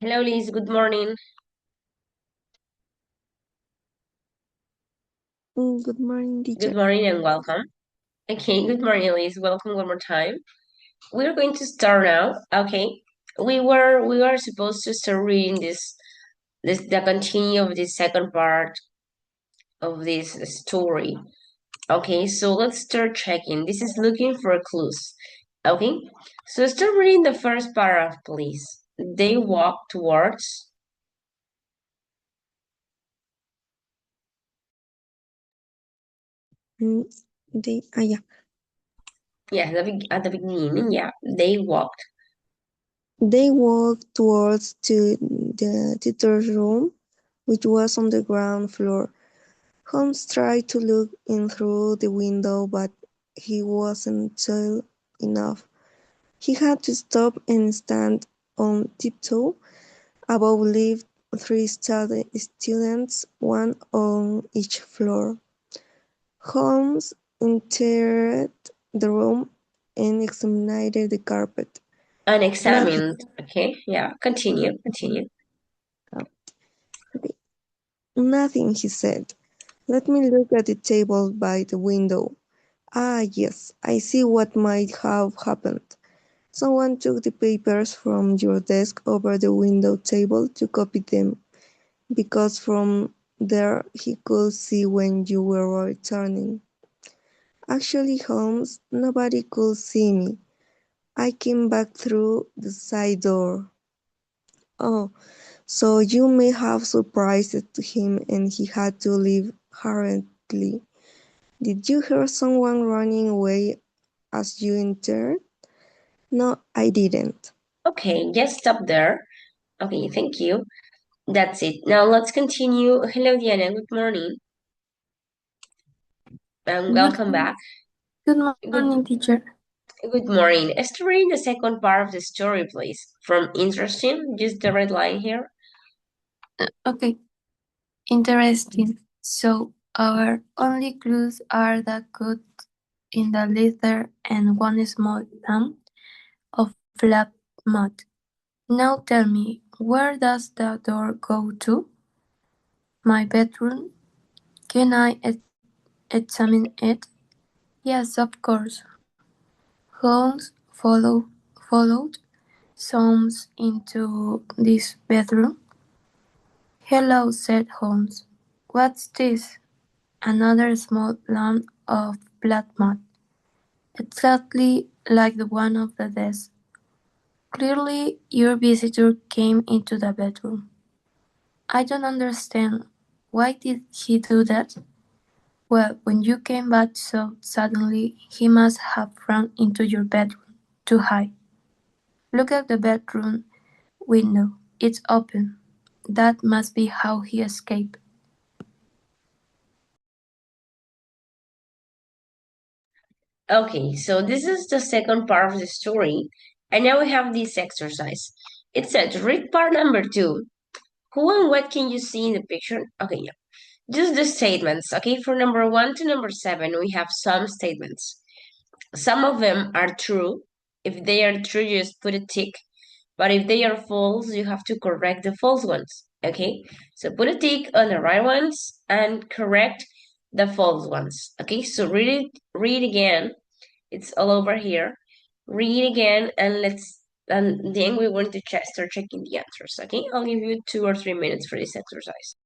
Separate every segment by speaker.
Speaker 1: Hello, Liz. Good morning.
Speaker 2: Good morning,
Speaker 1: Good
Speaker 2: teacher.
Speaker 1: morning and welcome. Okay, good morning, Liz. Welcome one more time. We're going to start now. Okay. We were supposed to start reading this the continue of the second part of this story. Okay, so let's start checking. This is looking for clues. Okay. So start reading the first paragraph, please. They walk towards.
Speaker 2: Mm, yeah.
Speaker 1: Yeah, at the beginning, yeah. They walked.
Speaker 2: They walked towards to the teacher's room, which was on the ground floor. Holmes tried to look in through the window, but he wasn't tall enough. He had to stop and stand on tiptoe above left three students, one on each floor. Holmes entered the room and examined the carpet. Nothing.
Speaker 1: Unexamined. Okay, yeah. Continue.
Speaker 2: Nothing, he said. Let me look at the table by the window. Ah, yes, I see what might have happened. Someone took the papers from your desk over the window table to copy them, because from there he could see when you were returning. Actually, Holmes, nobody could see me. I came back through the side door. Oh, so you may have surprised him and he had to leave hurriedly. Did you hear someone running away as you entered? No, I didn't.
Speaker 1: Okay, just stop there. Okay, thank you. That's it. Now let's continue. Hello, Diana. Good morning and
Speaker 3: Good,
Speaker 1: welcome back.
Speaker 3: good
Speaker 1: Good,
Speaker 3: morning, teacher.
Speaker 1: good morning. Let's read the second part of the story, please. From interesting, just the red line here.
Speaker 3: Okay, interesting. So our only clues are the cut in the leather and one small lump of black mud. Now tell me, where does the door go to? My bedroom? Can I examine it? Yes, of course. Holmes followed Soames into this bedroom. Hello, said Holmes. What's this? Another small lump of black mud, exactly like the one on the desk. Clearly your visitor came into the bedroom. I don't understand. Why did he do that? Well, when you came back so suddenly, he must have run into your bedroom to hide. Look at the bedroom window. It's open. That must be how he escaped.
Speaker 1: Okay, so this is the second part of the story. And now we have this exercise. It says, read part number 2. Who and what can you see in the picture? Okay, yeah. Just the statements. Okay, for number 1 to number 7, we have some statements. Some of them are true. If they are true, you just put a tick. But if they are false, you have to correct the false ones. Okay? So put a tick on the right ones and correct the false ones. Okay? So read again. It's all over here. Read again and then we're going to start checking the answers. Okay? I'll give you 2 or 3 minutes for this exercise.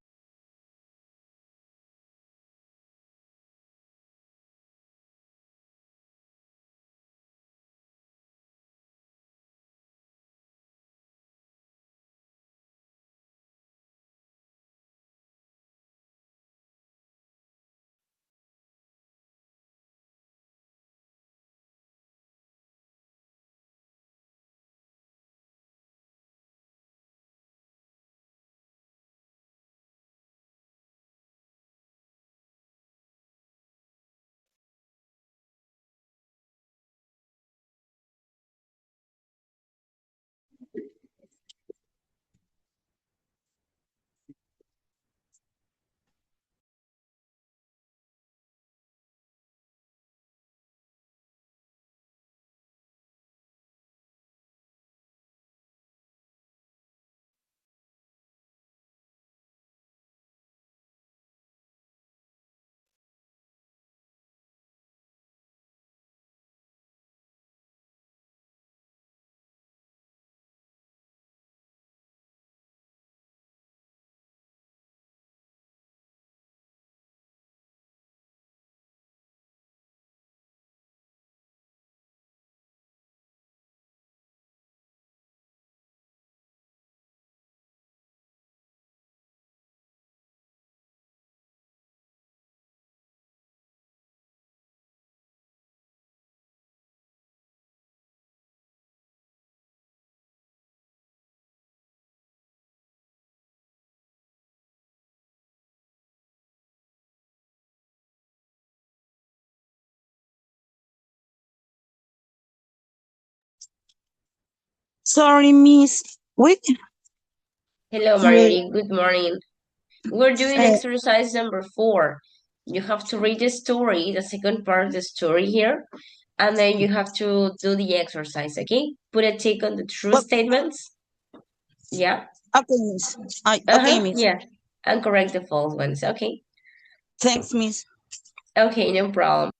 Speaker 4: Sorry, Miss. Wait.
Speaker 1: Hello,
Speaker 4: Uh,
Speaker 1: Marjorie. Good morning. We're doing
Speaker 4: uh,
Speaker 1: exercise number 4. You have to read the story, the second part of the story here, and then you have to do the exercise, okay? Put a tick on the true
Speaker 4: o-
Speaker 1: statements. Yeah?
Speaker 4: okay, Miss. Okay, Miss.
Speaker 1: Yeah. And correct the false ones, okay?
Speaker 4: Thanks, Miss.
Speaker 1: Okay, no problem.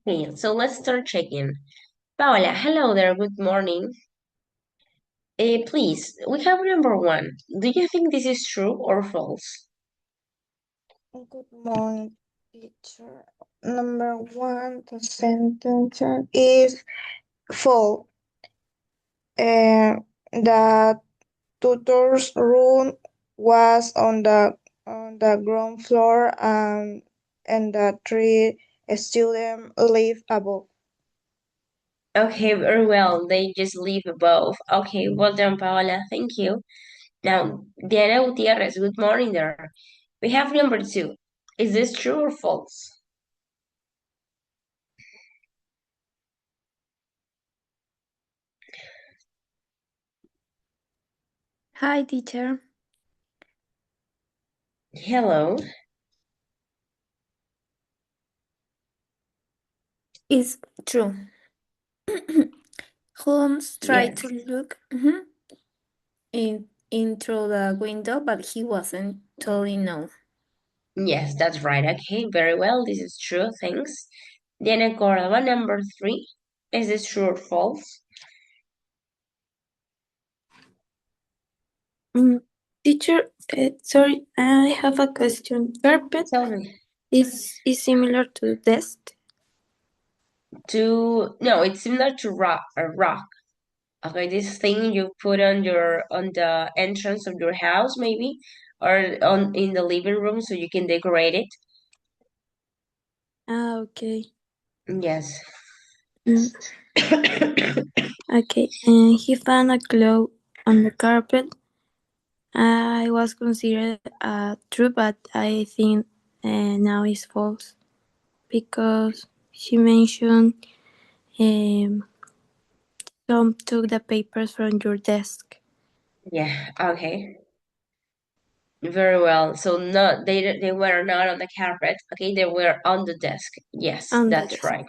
Speaker 1: Okay, so let's start checking. Paola, hello there, good morning. Please, we have number 1. Do you think this is true or false?
Speaker 2: Good morning, teacher. Number one, the sentence is Fall. The tutor's room was on the ground floor, and the three students lived above.
Speaker 1: Okay, very well. They just live above. Okay, well done, Paola. Thank you. Now, Diana Gutierrez, good morning there. We have number 2. Is this true or false?
Speaker 5: Hi, teacher.
Speaker 1: Hello.
Speaker 5: It's true. Holmes tried
Speaker 1: Yes.
Speaker 5: to look in through the window, but he wasn't totally no.
Speaker 1: Yes, that's right. Okay, very well. This is true. Thanks. Diana Cordova, number 3. Is this true or false?
Speaker 3: Teacher, sorry, I have a question. Carpet
Speaker 1: Tell me.
Speaker 3: is similar to desk.
Speaker 1: No, it's similar to rock. Okay, this thing you put on the entrance of your house, maybe, or on in the living room, so you can decorate it.
Speaker 3: Ah, okay.
Speaker 1: Yes.
Speaker 3: Mm, okay, and he found a glove on the carpet. I was considered true, but I think now it's false because she mentioned some took the papers from your desk
Speaker 1: Yeah. Okay. Very well. So no, they were not on the carpet. Okay, they were on the desk. Yes,
Speaker 3: on the
Speaker 1: that's
Speaker 3: desk.
Speaker 1: right.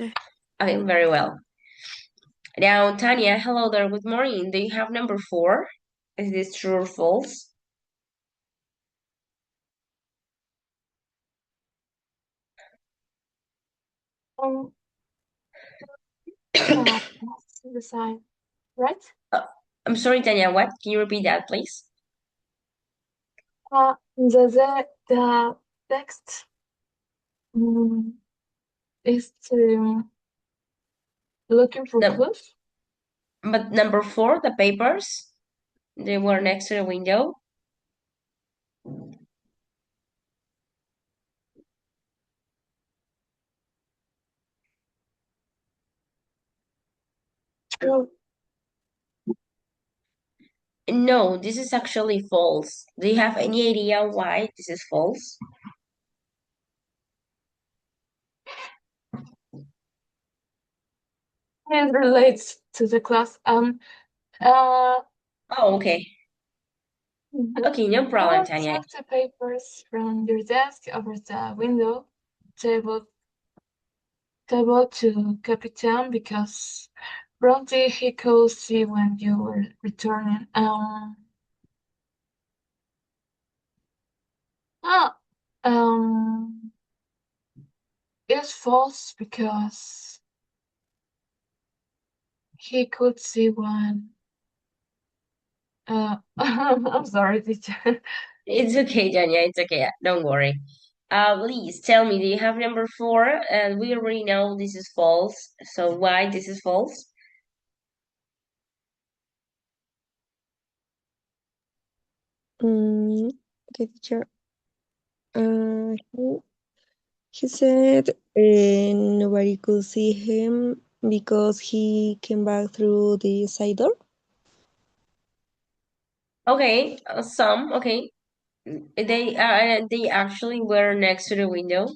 Speaker 1: Okay, very well. Now, Tanya, hello there. Good morning. Do you have number 4? Is this true or false?
Speaker 6: Um, that's the sign, right?
Speaker 1: Uh, I'm sorry, Tanya. What? Can you repeat that, please?
Speaker 6: The text is looking for
Speaker 1: No,
Speaker 6: clues.
Speaker 1: but number 4, the papers, they were next to the window.
Speaker 6: True.
Speaker 1: No, this is actually false. Do you have any idea why this is false?
Speaker 6: It relates to the class. Uh,
Speaker 1: Oh, okay. Okay, no problem,
Speaker 6: don't
Speaker 1: Tanya.
Speaker 6: took the papers from your desk over the window table to Capitan because promptly he could see when you were returning. Ah, um, it's false because he could see one. I'm sorry, teacher.
Speaker 1: It's okay, Tanya. It's okay. Don't worry. Please tell me, do you have number 4? And we already know this is false. So why this is false?
Speaker 2: Okay, teacher. He said nobody could see him because he came back through the side door.
Speaker 1: Okay, some. Okay, they actually were next to the window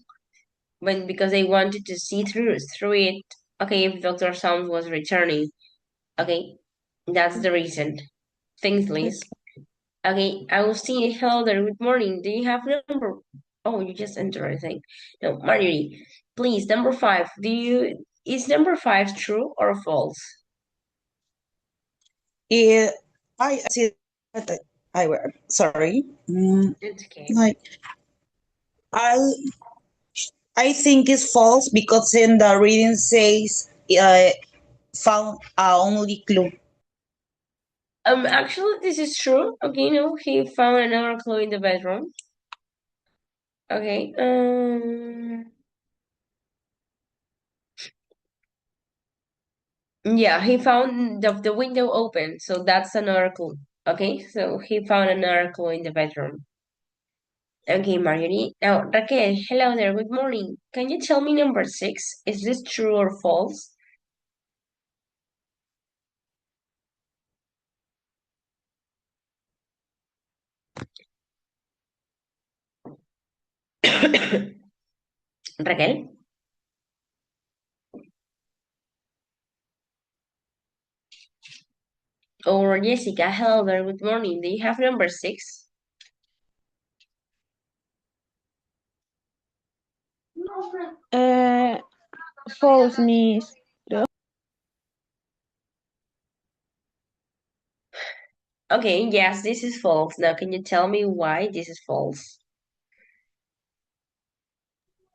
Speaker 1: when because they wanted to see through it. Okay, if Dr. Soms was returning. Okay, that's the reason. Thanks,
Speaker 2: Okay.
Speaker 1: Liz. Okay, Agustin, hello there. Good morning. Do you have number? Oh, you just entered, I think. No, Marjorie, please, number 5. Is number 5 true or false?
Speaker 4: Yeah, I see that I were sorry.
Speaker 1: It's okay.
Speaker 4: Like I I think it's false because in the reading says found only clue.
Speaker 1: Actually, this is true. Okay, no, he found another clue in the bedroom. Okay, Yeah, he found the window open, so that's another clue. Okay, so he found another clue in the bedroom. Okay, Marjorie. Now, Raquel, hello there, good morning. Can you tell me number 6? Is this true or false? Raquel? Or Jessica, hello there, good morning. Do you have number 6?
Speaker 7: Uh, False, Miss.
Speaker 1: Okay, yes, this is false. Now, can you tell me why this is false?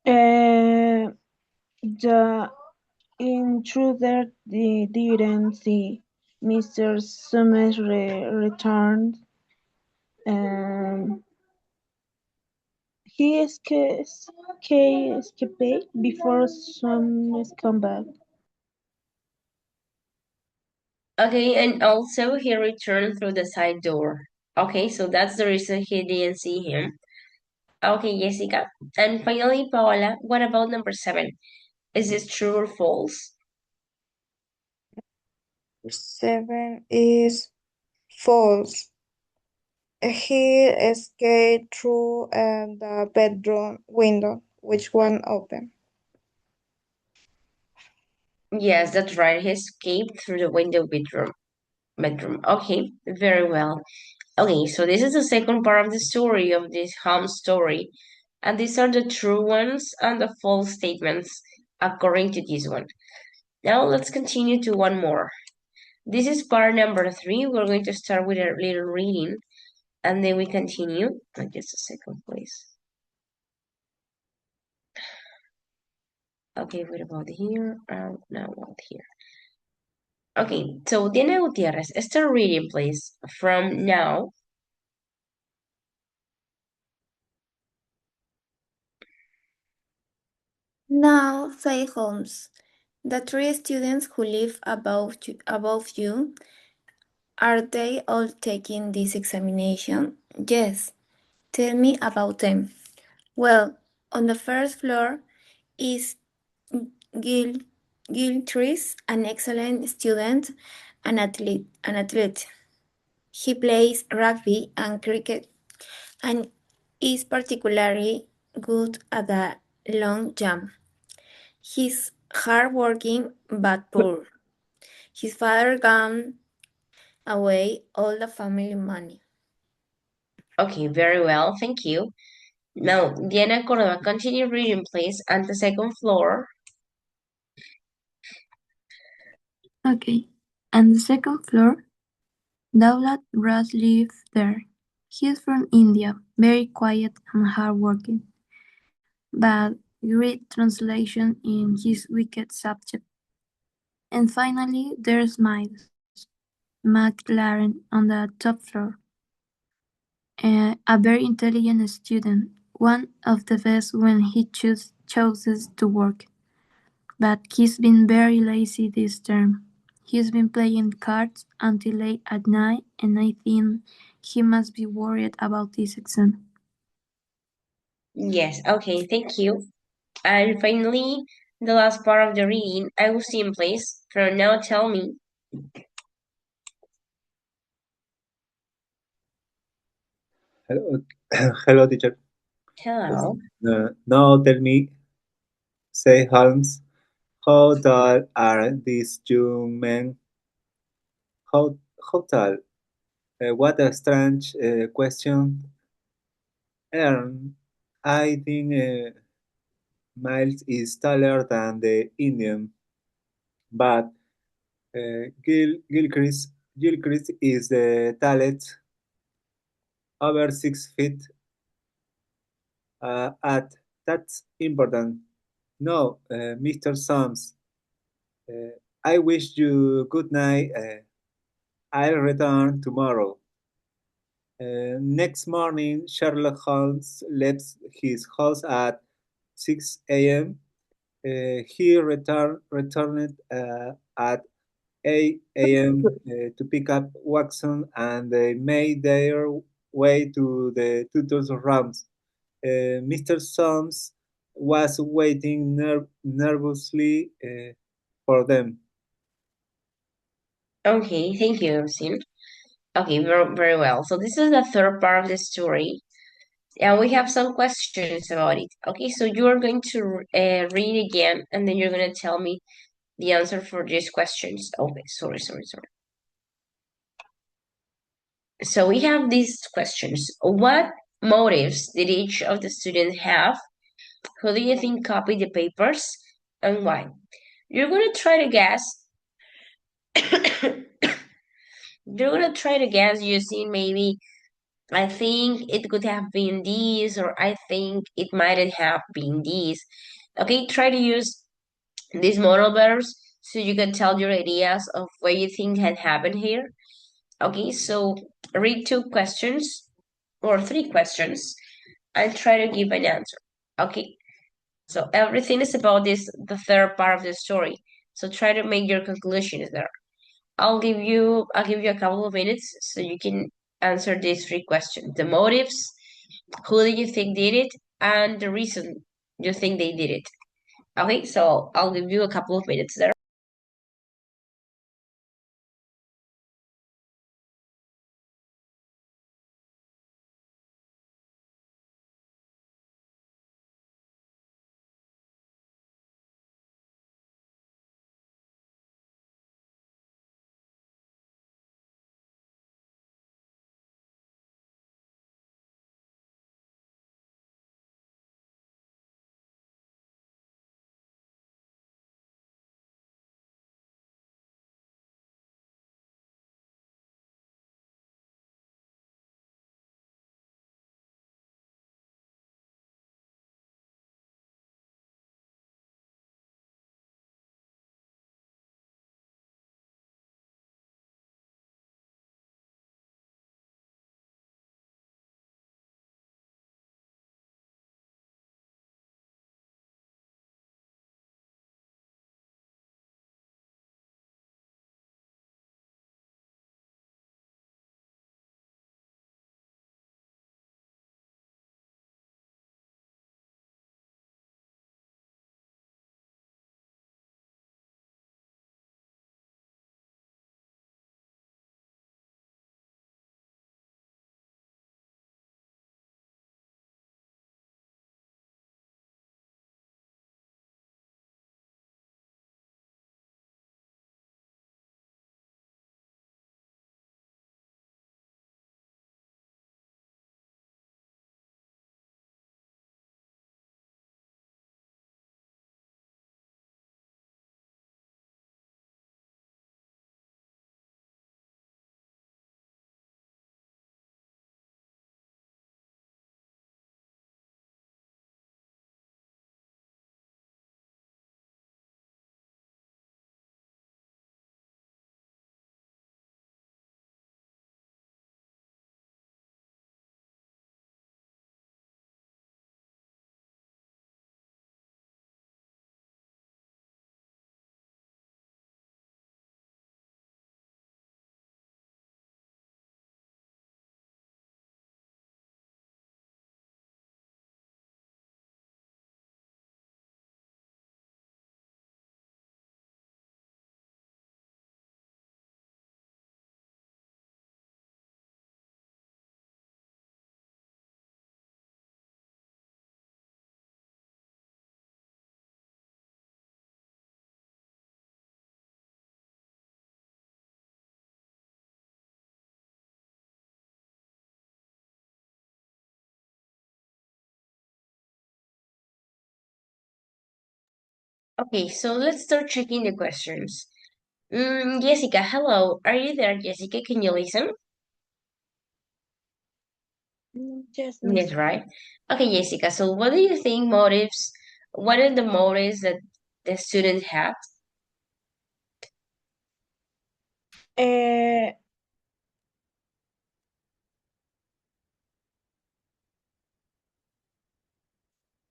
Speaker 7: Uh, the intruder didn't see Mr. Summers returned. Um, he escaped before Summers come back.
Speaker 1: Okay, and also he returned through the side door. Okay, so that's the reason he didn't see him. Okay, Jessica. And finally, Paola, what about number 7? Is this true or false?
Speaker 2: 7 is false. He escaped through the bedroom window, which one open.
Speaker 1: Yes, that's right. He escaped through the window bedroom. Okay, very well. Okay, so this is the second part of the story of this home story. And these are the true ones and the false statements according to this one. Now let's continue to one more. This is part number 3. We're going to start with a little reading and then we continue. Just a second, please. Okay, what about here? Now what here? Okay, so Diana Gutierrez, start reading, please, from now.
Speaker 5: Now, say Holmes, the three students who live above you, are they all taking this examination? Yes. Tell me about them. Well, on the first floor is Gil Giltris, an excellent student, an athlete. He plays rugby and cricket and is particularly good at the long jump. He's hardworking but poor. His father gave away all the family money.
Speaker 1: Okay, very well, thank you. Now, Diana Cordova, continue reading, please, and the second floor.
Speaker 3: Okay. And the second floor, Daulat Ras lives there. He is from India, very quiet and hardworking, but great translation in his wicked subject. And finally, there's Miles McLaren on the top floor, a very intelligent student, one of the best when he chooses to work. But he's been very lazy this term. He's been playing cards until late at night, and I think he must be worried about this exam.
Speaker 1: Yes, okay, thank you. And finally, the last part of the reading, Agustin, please, from now tell me.
Speaker 8: Hello, hello, teacher.
Speaker 1: Hello.
Speaker 8: Now tell me, say Holmes, how tall are these young men? How tall? What a strange question. I think Miles is taller than the Indian, but Gilchrist is the tallest, over 6 feet. At That's important. No, Mr. Soms. I wish you good night. I'll return tomorrow. Next morning, Sherlock Holmes left his house at 6 a.m. He returned at 8 a.m. To pick up Watson, and they made their way to the tutor's rooms. Mr. Soames was waiting nervously for them.
Speaker 1: Okay, thank you, Sim. Okay, very, very well. So this is the third part of the story, and we have some questions about it. Okay, so you are going to read again, and then you're going to tell me the answer for these questions. Okay, sorry. So we have these questions. What motives did each of the students have? Who do you think copied the papers, and why? You're going to try to guess. You're going to try to guess using maybe I think it could have been this, or I think it mightn't have been this. Okay, try to use these modal verbs so you can tell your ideas of what you think had happened here. Okay, so read two questions or three questions and try to give an answer. Okay, so everything is about this, the third part of the story. So try to make your conclusions there. I'll give you a couple of minutes so you can answer these three questions. The motives, who do you think did it, and the reason you think they did it. Okay, so I'll give you a couple of minutes there. Okay, so let's start checking the questions. Jessica, hello. Are you there, Jessica? Can you listen?
Speaker 7: Yes,
Speaker 1: Yes,
Speaker 7: miss.
Speaker 1: right. Okay, Jessica. So what do you think motives? What are the motives that the student had?
Speaker 7: Uh,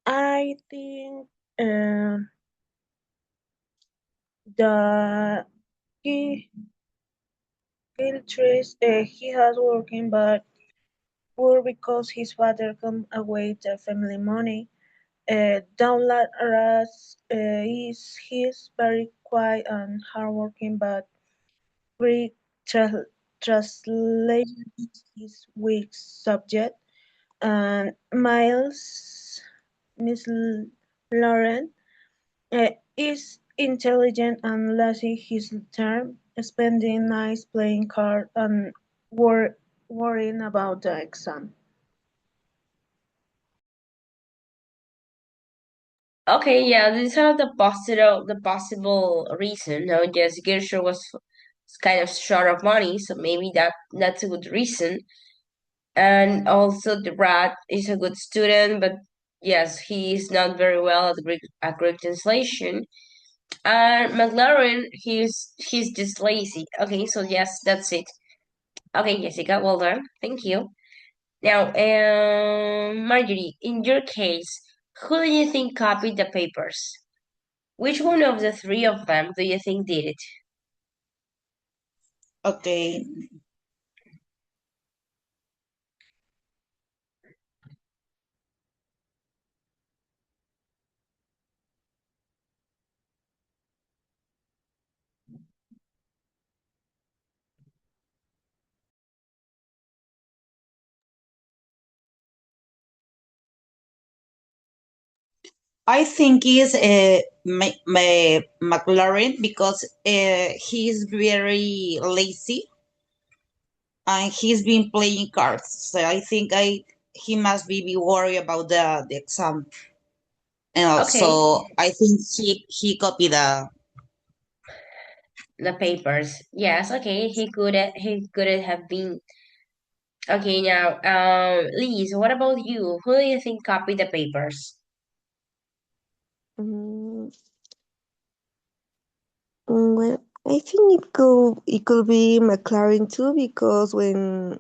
Speaker 7: I think the he he has working but poor because his father come away the family money. Download Aras is he's very quiet and hardworking, but Greek translation is weak subject. And Miss Lauren, is intelligent and lazy his term, spending nights playing cards and worrying about the exam.
Speaker 1: Okay, yeah, these are the possible reason. No, yes, Gersher was kind of short of money, so maybe that's a good reason. And also the rat is a good student, but yes, he is not very well at Greek translation. And McLaren, he's just lazy. Okay, so yes, that's it. Okay, Jessica, well done. Thank you. Now, Marjorie, in your case, who do you think copied the papers? Which one of the three of them do you think did it?
Speaker 4: Okay. I think is McLaren because he's very lazy and he's been playing cards. So I think he must be worried about the exam. And
Speaker 1: Okay,
Speaker 4: also I think he copied
Speaker 1: the papers. Yes, okay, he could have been. Okay, now, Liz, what about you? Who do you think copied the papers?
Speaker 2: Mm, well, I think it could be McLaren too because when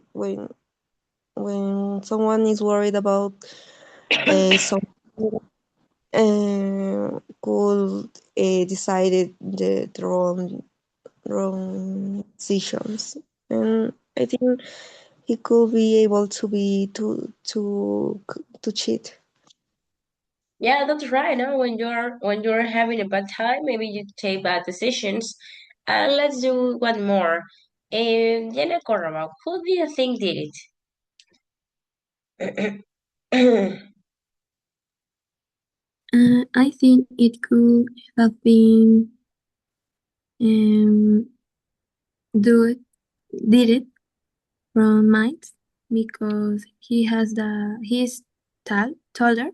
Speaker 2: someone is worried about something could decided the wrong decisions, and I think he could be able to be to cheat.
Speaker 1: Yeah, that's right. No, when you're having a bad time, maybe you take bad decisions. And let's do one more. Jenna Cordoba, who do you think did it?
Speaker 3: I think it could have been um, do it, did it from Mike because he's taller.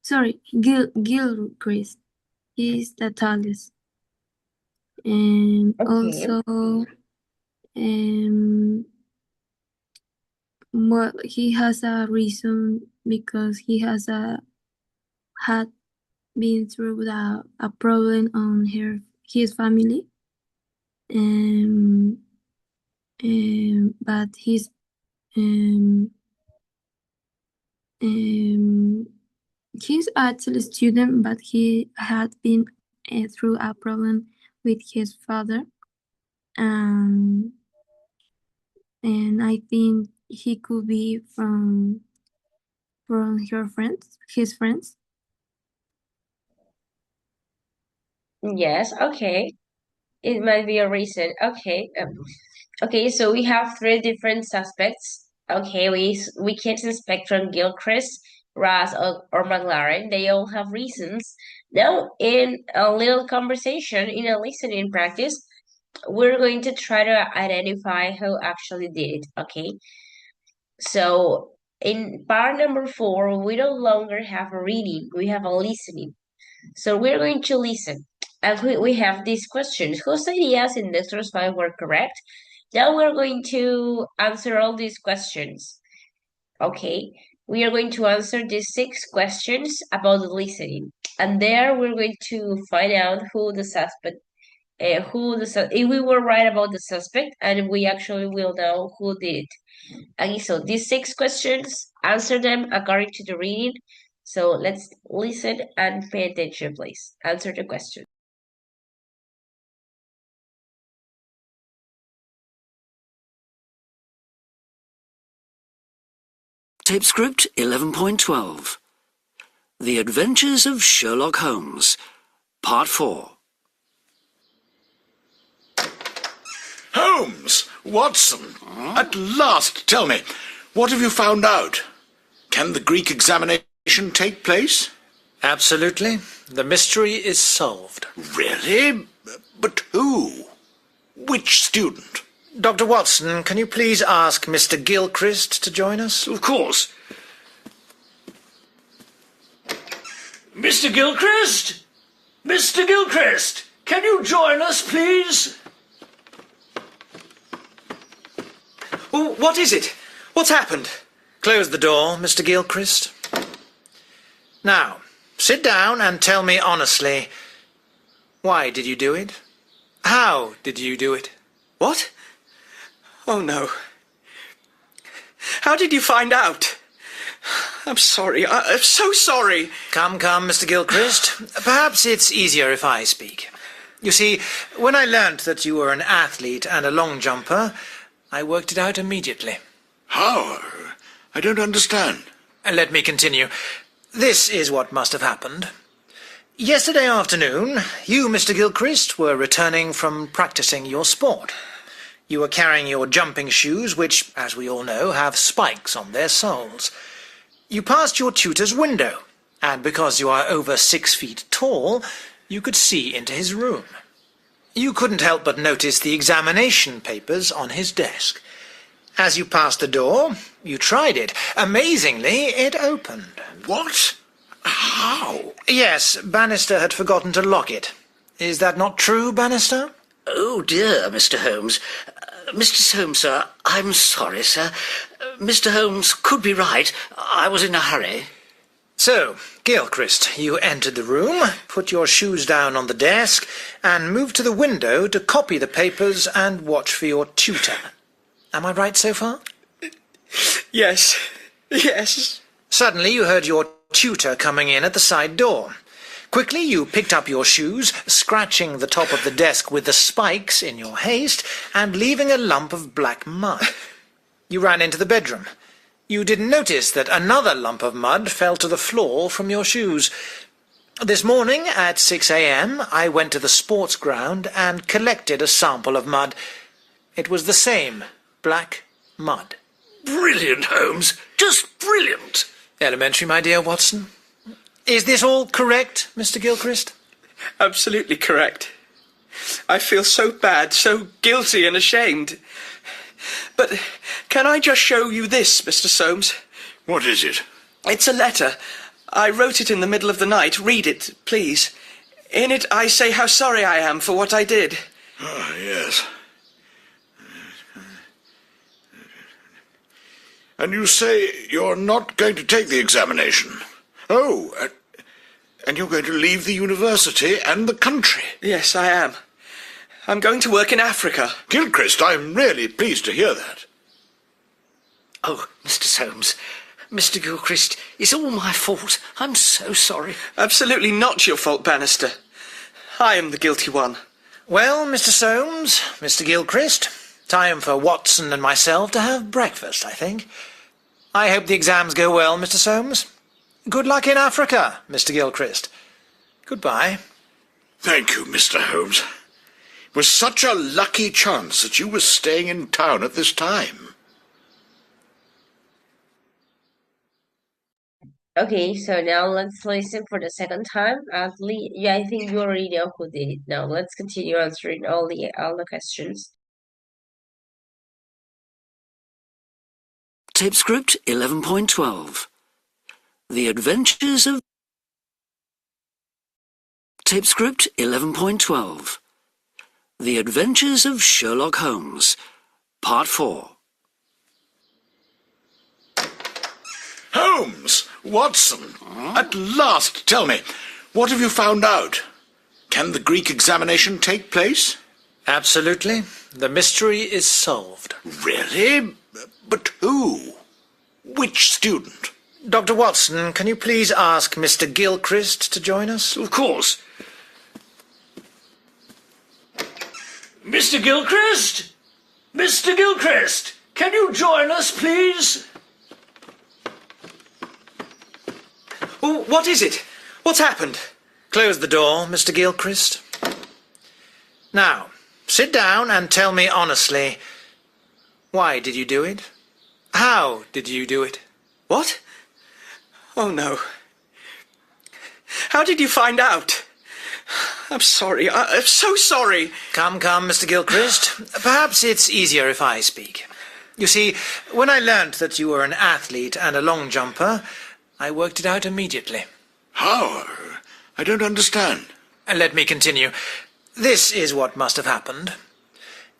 Speaker 3: Sorry, Gilchrist. He's the tallest, and
Speaker 1: Okay.
Speaker 3: also um, well, he has a reason because he has had been through a problem on his family, um, but um, um, he's actually a student, but he had been through a problem with his father, um, and I think he could be from his friends.
Speaker 1: Yes, okay. It might be a reason. Okay. Okay, so we have three different suspects. Okay, we can suspect from Gilchrist, Ross, or McLaren. They all have reasons. Now, in a little conversation, in a listening practice, we're going to try to identify who actually did it. Okay, so in part number 4, we no longer have a reading; we have a listening. So we're going to listen. And we have these questions. Whose ideas in Nestor's mind were correct? Now we're going to answer all these questions. Okay. We are going to answer these 6 questions about the listening. And there we're going to find out who the suspect, if we were right about the suspect, and we actually will know who did it. Okay, so these 6 questions, answer them according to the reading. So let's listen and pay attention, please. Answer the question.
Speaker 9: Tape script 11.12. The Adventures of Sherlock Holmes, Part 4.
Speaker 10: Holmes! Watson! At last, tell me, what have you found out? Can the Greek examination take place?
Speaker 11: Absolutely. The mystery is solved.
Speaker 10: Really? But who? Which student?
Speaker 11: Dr. Watson, can you please ask Mr. Gilchrist to join us?
Speaker 10: Of course.
Speaker 12: Mr. Gilchrist? Mr. Gilchrist, can you join us, please?
Speaker 11: Oh, what is it? What's happened? Close the door, Mr. Gilchrist. Now, sit down and tell me honestly, why did you do it? How did you do it?
Speaker 13: What? Oh, no. How did you find out? I'm sorry. I'm so sorry.
Speaker 11: Come, Mr. Gilchrist. Perhaps it's easier if I speak. You see, when I learnt that you were an athlete and a long jumper, I worked it out immediately.
Speaker 10: How? I don't understand.
Speaker 11: Let me continue. This is what must have happened. Yesterday afternoon, you, Mr. Gilchrist, were returning from practicing your sport. You were carrying your jumping shoes, which, as we all know, have spikes on their soles. You passed your tutor's window, and because you are over 6 feet tall, you could see into his room. You couldn't help but notice the examination papers on his desk. As you passed the door, you tried it. Amazingly, it opened.
Speaker 10: What? How?
Speaker 11: Yes, Bannister had forgotten to lock it. Is that not true, Bannister?
Speaker 9: Oh dear, Mr. Holmes. Mr. Soames, sir, I'm sorry, sir. Mr. Holmes could be right. I was in a hurry.
Speaker 11: So, Gilchrist, you entered the room, put your shoes down on the desk, and moved to the window to copy the papers and watch for your tutor. Am I right so far?
Speaker 13: Yes. Yes.
Speaker 11: Suddenly you heard your tutor coming in at the side door. Quickly you picked up your shoes, scratching the top of the desk with the spikes in your haste, and leaving a lump of black mud. You ran into the bedroom. You didn't notice that another lump of mud fell to the floor from your shoes. This morning at 6 a.m. I went to the sports ground and collected a sample of mud. It was the same black mud.
Speaker 10: Brilliant, Holmes. Just brilliant.
Speaker 11: Elementary, my dear Watson. Is this all correct, Mr. Gilchrist?
Speaker 13: Absolutely correct. I feel so bad, so guilty and ashamed. But can I just show you this, Mr. Soames?
Speaker 10: What is it?
Speaker 13: It's a letter. I wrote it in the middle of the night. Read it, please. In it I say how sorry I am for what I did.
Speaker 10: Ah, yes. And you say you're not going to take the examination? Oh, and you're going to leave the university and the country?
Speaker 13: Yes, I am. I'm going to work in Africa.
Speaker 10: Gilchrist, I'm really pleased to hear that.
Speaker 9: Oh, Mr. Soames, Mr. Gilchrist, it's all my fault. I'm so sorry.
Speaker 13: Absolutely not your fault, Bannister. I am the guilty one.
Speaker 11: Well, Mr. Soames, Mr. Gilchrist, time for Watson and myself to have breakfast, I think. I hope the exams go well, Mr. Soames. Good luck in Africa, Mr. Gilchrist. Goodbye.
Speaker 10: Thank you, Mr. Holmes. It was such a lucky chance that you were staying in town at this time.
Speaker 1: Okay, so now let's listen for the second time. Yeah, I think you already know who did it. Now let's continue answering all the questions.
Speaker 9: Tape script 11.12. The Adventures of... Tape script 11.12. The Adventures of Sherlock Holmes, Part 4.
Speaker 10: Holmes! Watson! At last, tell me, what have you found out? Can the Greek examination take place?
Speaker 11: Absolutely. The mystery is solved.
Speaker 10: Really? But who? Which student?
Speaker 11: Dr. Watson, can you please ask Mr. Gilchrist to join us?
Speaker 10: Of course.
Speaker 12: Mr. Gilchrist? Mr. Gilchrist, can you join us, please?
Speaker 13: Oh, what is it? What's happened?
Speaker 11: Close the door, Mr. Gilchrist. Now, sit down and tell me honestly, why did you do it? How did you do it?
Speaker 13: What? Oh, no. How did you find out? I'm sorry. I'm so sorry.
Speaker 11: Come, Mr. Gilchrist. Perhaps it's easier if I speak. You see, when I learnt that you were an athlete and a long jumper, I worked it out immediately.
Speaker 10: How? I don't understand.
Speaker 11: Let me continue. This is what must have happened.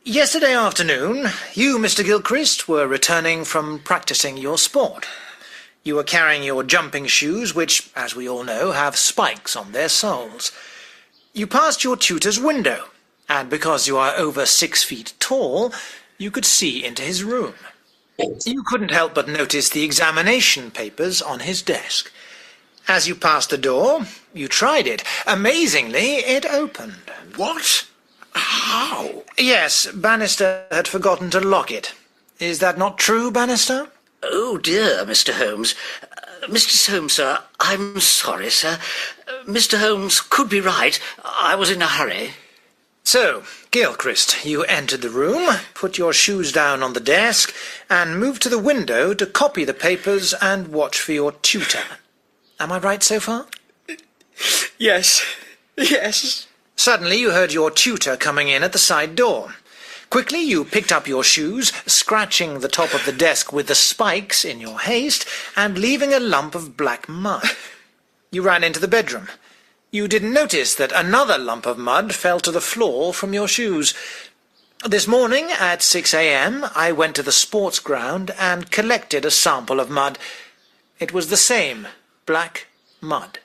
Speaker 11: Yesterday afternoon, you, Mr. Gilchrist, were returning from practicing your sport. You were carrying your jumping shoes, which, as we all know, have spikes on their soles. You passed your tutor's window, and because you are over 6 feet tall, you could see into his room. You couldn't help but notice the examination papers on his desk. As you passed the door, you tried it. Amazingly, it opened.
Speaker 10: What? How?
Speaker 11: Yes, Bannister had forgotten to lock it. Is that not true, Bannister?
Speaker 9: Oh, dear, Mr. Holmes. Mr. Holmes, sir, I'm sorry, sir. Mr. Holmes could be right. I was in a hurry.
Speaker 11: So, Gilchrist, you entered the room, put your shoes down on the desk, and moved to the window to copy the papers and watch for your tutor. Am I right so far?
Speaker 13: Yes. Yes.
Speaker 11: Suddenly you heard your tutor coming in at the side door. Quickly you picked up your shoes, scratching the top of the desk with the spikes in your haste, and leaving a lump of black mud. You ran into the bedroom. You didn't notice that another lump of mud fell to the floor from your shoes. This morning at 6 a.m. I went to the sports ground and collected a sample of mud. It was the same black mud.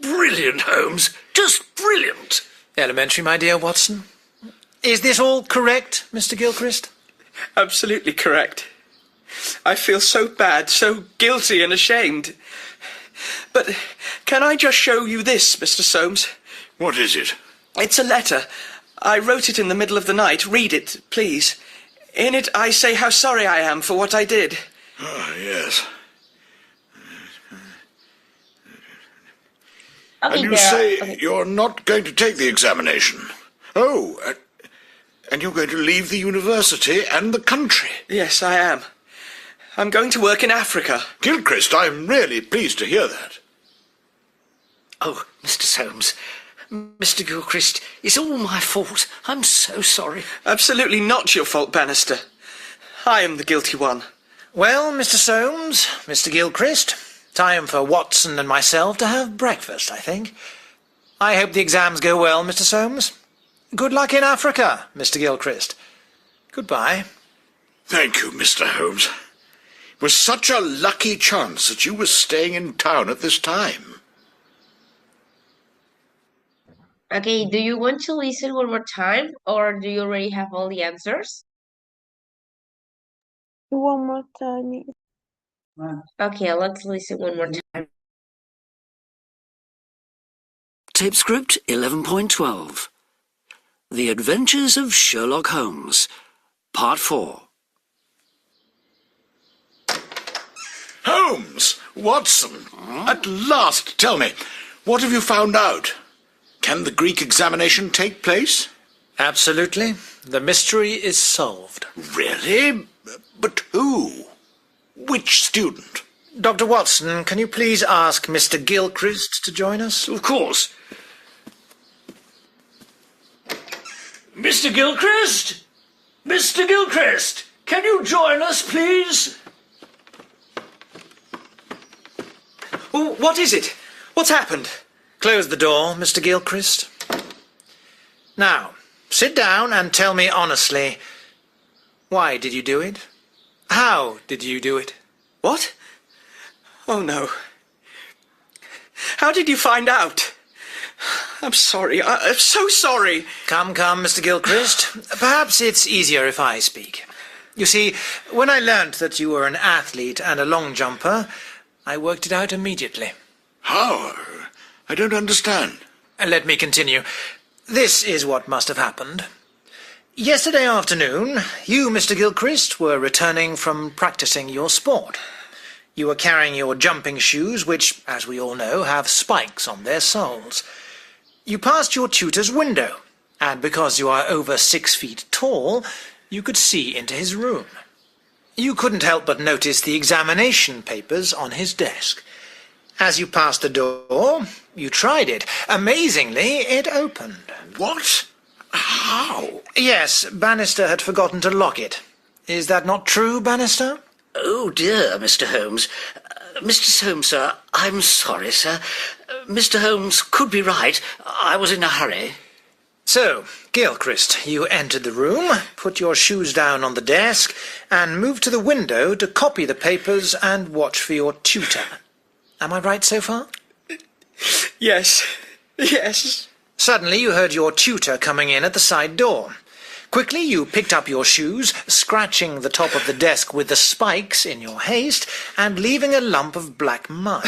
Speaker 12: Brilliant, Holmes. Just brilliant.
Speaker 11: Elementary, my dear Watson. Is this all correct, Mr. Gilchrist?
Speaker 13: Absolutely correct. I feel so bad, so guilty and ashamed. But can I just show you this, Mr. Soames?
Speaker 10: What is it?
Speaker 13: It's a letter. I wrote it in the middle of the night. Read it, please. In it I say how sorry I am for what I did.
Speaker 10: Ah, yes.
Speaker 1: Okay,
Speaker 10: And you say you're not going to take the examination. Oh, and you're going to leave the university and the country.
Speaker 13: Yes, I am. I'm going to work in Africa.
Speaker 10: Gilchrist, I'm really pleased to hear that.
Speaker 9: Oh, Mr. Soames, Mr. Gilchrist, it's all my fault. I'm so sorry.
Speaker 13: Absolutely not your fault, Bannister. I am the guilty one.
Speaker 11: Well, Mr. Soames, Mr. Gilchrist, time for Watson and myself to have breakfast, I think. I hope the exams go well, Mr. Soames. Good luck in Africa, Mr. Gilchrist. Goodbye.
Speaker 10: Thank you, Mr. Holmes. It was such a lucky chance that you were staying in town at this time.
Speaker 1: Okay, do you want to listen one more time, or do you already have all the answers?
Speaker 7: One more time.
Speaker 1: Okay, let's listen one more time.
Speaker 9: Tape script 11.12. The Adventures of Sherlock Holmes, Part 4.
Speaker 10: Holmes! Watson! At last, tell me, what have you found out? Can the Greek examination take place?
Speaker 11: Absolutely. The mystery is solved.
Speaker 10: Really? But who? Which student?
Speaker 11: Dr. Watson, can you please ask Mr. Gilchrist to join us?
Speaker 12: Of course. Mr. Gilchrist? Mr. Gilchrist, can you join us, please?
Speaker 13: Oh, what is it? What's happened?
Speaker 11: Close the door, Mr. Gilchrist. Now, sit down and tell me honestly, why did you do it? How did you do it?
Speaker 13: What? Oh, no. How did you find out? I'm sorry. I'm so sorry.
Speaker 11: Come, Mr. Gilchrist. Perhaps it's easier if I speak. You see, when I learnt that you were an athlete and a long jumper, I worked it out immediately.
Speaker 10: How? I don't understand.
Speaker 11: Let me continue. This is what must have happened. Yesterday afternoon, you, Mr. Gilchrist, were returning from practicing your sport. You were carrying your jumping shoes, which, as we all know, have spikes on their soles. You passed your tutor's window, and because you are over 6 feet tall, you could see into his room. You couldn't help but notice the examination papers on his desk. As you passed the door, you tried it. Amazingly, it opened.
Speaker 10: What? How?
Speaker 11: Yes, Bannister had forgotten to lock it. Is that not true, Bannister?
Speaker 9: Oh, dear, Mr. Holmes. Mr. Soames, sir, I'm sorry, sir. Mr. Holmes could be right. I was in a hurry.
Speaker 11: So, Gilchrist, you entered the room, put your shoes down on the desk, and moved to the window to copy the papers and watch for your tutor. Am I right so far?
Speaker 13: Yes. Yes.
Speaker 11: Suddenly you heard your tutor coming in at the side door. Quickly you picked up your shoes, scratching the top of the desk with the spikes in your haste, and leaving a lump of black mud.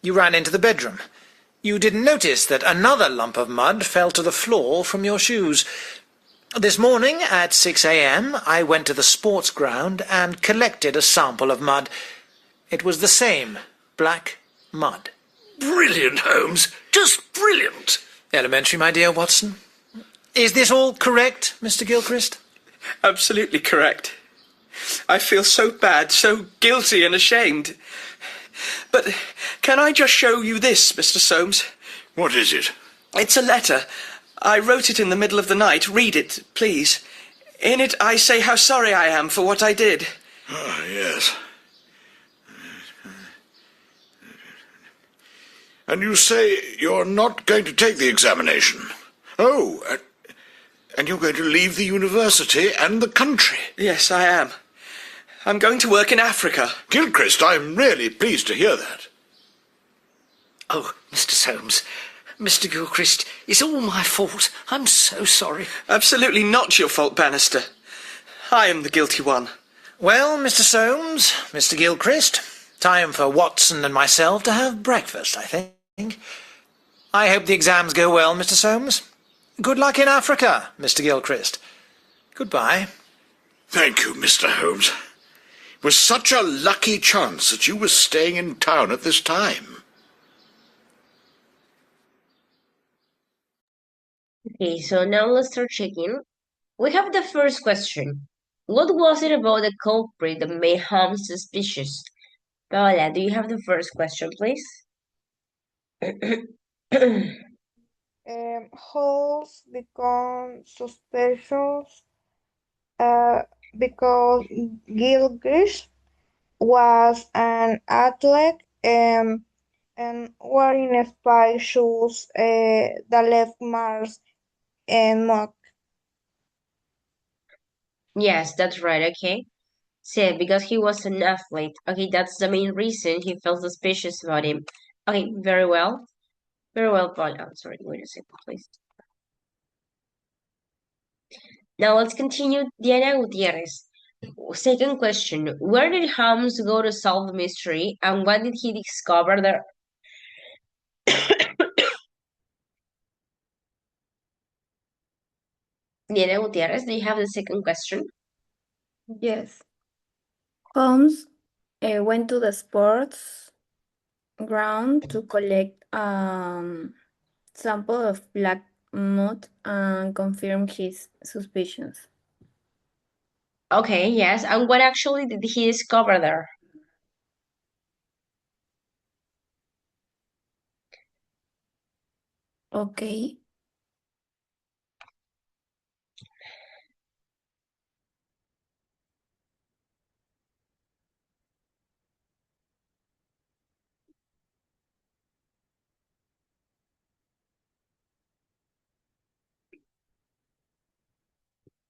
Speaker 11: You ran into the bedroom. You didn't notice that another lump of mud fell to the floor from your shoes. This morning at 6 a.m. I went to the sports ground and collected a sample of mud. It was the same black mud.
Speaker 12: Brilliant, Holmes. Just brilliant.
Speaker 11: Elementary, my dear Watson. Is this all correct, Mr. Gilchrist?
Speaker 13: Absolutely correct. I feel so bad, so guilty and ashamed. But can I just show you this, Mr. Soames?
Speaker 10: What is it?
Speaker 13: It's a letter. I wrote it in the middle of the night. Read it, please. In it I say how sorry I am for what I did.
Speaker 10: Ah, yes. And you say you're not going to take the examination? Oh, and you're going to leave the university and the country?
Speaker 13: Yes, I am. I'm going to work in Africa.
Speaker 10: Gilchrist, I'm really pleased to hear that.
Speaker 9: Oh, Mr. Soames, Mr. Gilchrist, it's all my fault. I'm so sorry.
Speaker 13: Absolutely not your fault, Bannister. I am the guilty one.
Speaker 11: Well, Mr. Soames, Mr. Gilchrist, time for Watson and myself to have breakfast, I think. I hope the exams go well, Mr. Soames. Good luck in Africa, Mr. Gilchrist. Goodbye.
Speaker 10: Thank you, Mr. Holmes. It was such a lucky chance that you were staying in town at this time.
Speaker 1: Okay, so now let's start checking. We have the first question. What was it about the culprit that made Holmes suspicious? Paola, do you have the first question, please?
Speaker 7: Holmes become suspicious because Gilchrist was an athlete and wearing spike shoes that left marks and mud.
Speaker 1: Yes, that's right, okay. So, because he was an athlete. Okay, that's the main reason he felt suspicious about him. Okay, very well. Very well, Paola. Sorry, wait a second, please. Now let's continue. Diana Gutierrez. Second question. Where did Holmes go to solve the mystery and what did he discover there? Diana Gutierrez, do you have the second question?
Speaker 5: Yes. Holmes went to the sports ground to collect sample of black mud and confirm his suspicions.
Speaker 1: Okay, yes. And what actually did he discover there?
Speaker 5: Okay.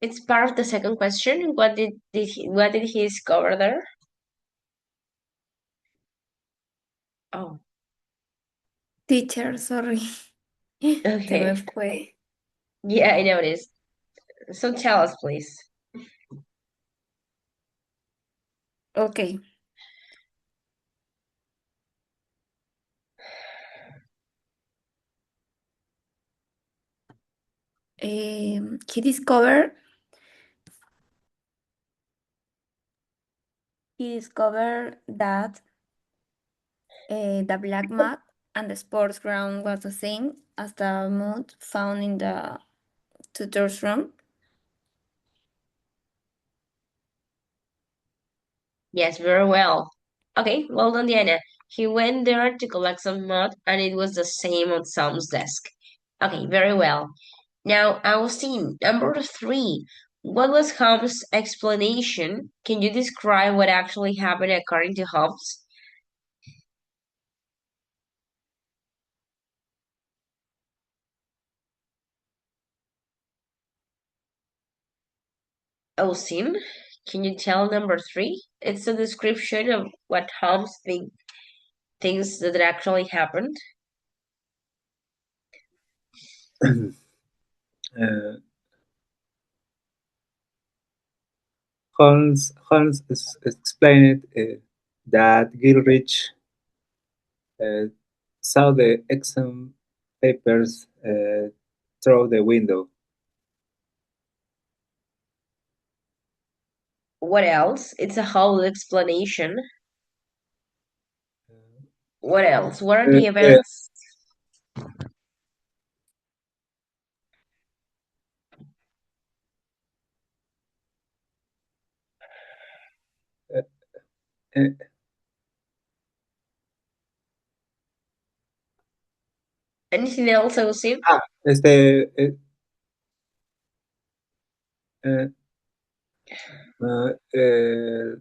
Speaker 1: It's part of the second question. What did he discover there? Oh,
Speaker 5: Teacher, sorry. Se me
Speaker 1: okay.
Speaker 5: fue.
Speaker 1: Yeah, I noticed. So tell us, please.
Speaker 5: Okay. He discovered that The black mat and the sports ground was the same as the mud found in the tutor's room.
Speaker 1: Yes, very well. Okay, well done, Diana. He went there to collect some mud, and it was the same on Sam's desk. Okay, very well. Now, Austin, number 3. What was Holmes' explanation? Can you describe what actually happened according to Holmes? Austin, can you tell number 3? It's a description of what Holmes thinks that actually happened.
Speaker 8: Uh, Holmes explained that Gilrich uh, saw the exam papers through the window.
Speaker 1: What else? It's a whole explanation. What else? What are the events?
Speaker 8: Uh,
Speaker 1: Anything else, Austin?
Speaker 8: este, uh, uh, uh,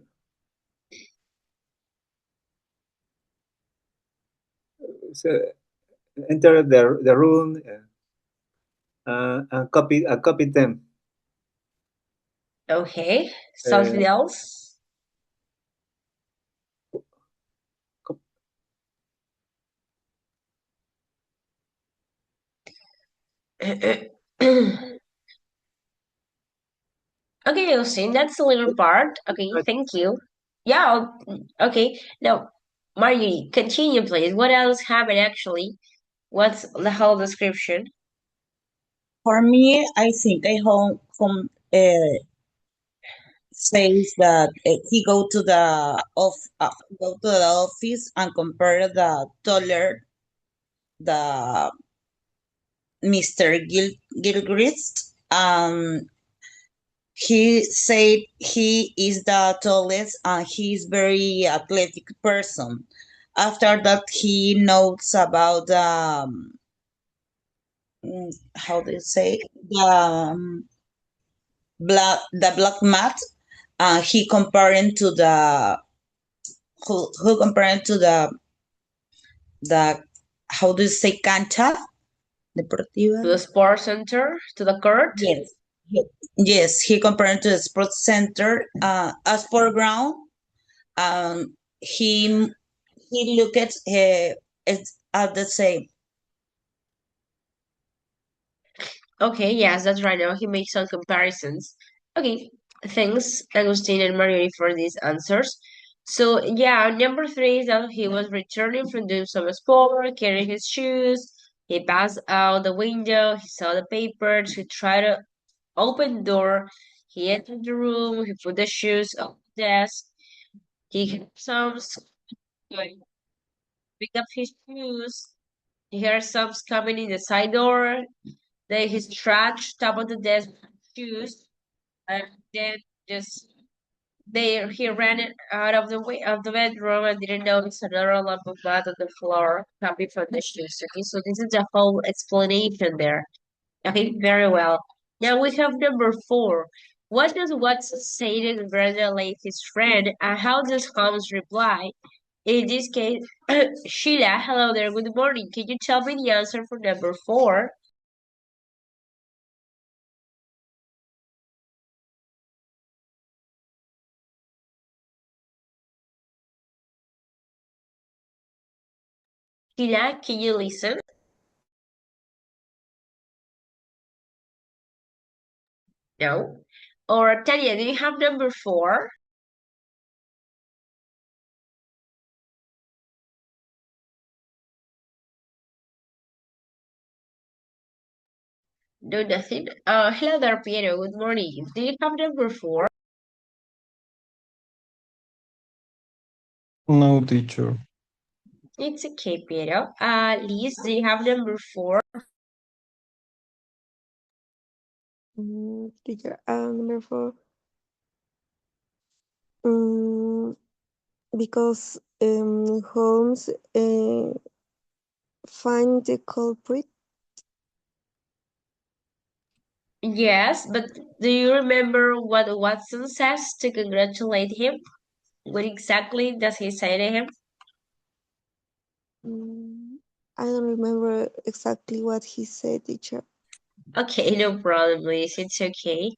Speaker 8: so entered the room and copied them.
Speaker 1: Okay, something else? Okay, Austin, that's a little part. Okay, thank you. Yeah, okay. Now, Margie, continue, please. What else happened actually? What's the whole description?
Speaker 4: For me, I think I home says that he go to the office and compare the dollar the Mr. Gilchrist. He said he is the tallest and he is very athletic person. After that, he knows about how do you say the black mat. He comparing to the who comparing to the how do you say cancha deportiva?
Speaker 1: To the sports center, to the court?
Speaker 4: Yes. Yes, he compared to the sports center, a sport ground. Um, he he looked at it's at the same.
Speaker 1: Okay, yes, that's right. Now he makes some comparisons. Okay, thanks, Agustin and Marioni, for these answers. So, yeah, number 3 is that he was returning from doing some sport, carrying his shoes. He passed out the window. He saw the papers. He tried to open the door. He entered the room. He put the shoes on the desk. He heard sounds going, pick up his shoes. He heard sounds coming in the side door. Then he scratched top of the desk with his shoes, and then just there he ran it out of the way of the bedroom and didn't notice another lump of mud on the floor coming from the shoes. Okay, so this is the whole explanation there. Okay, very well. Now we have number 4. What does Watson say to congratulate his friend, and how does Holmes reply? In this case, Sheila, hello there, good morning. Can you tell me the answer for number 4? Sheila, can you listen? No. Or Tanya, do you have number 4? No, nothing. Hello there, Piero. Good morning. Do you have number 4?
Speaker 14: No, teacher.
Speaker 1: It's okay, Pedro. Liz, do you have number 4?
Speaker 2: Teacher, number 4. Mm, because Holmes find the culprit.
Speaker 1: Yes, but do you remember what Watson says to congratulate him? What exactly does he say to him?
Speaker 2: I don't remember exactly what he said, teacher.
Speaker 1: Okay, no problem, Liz. It's okay.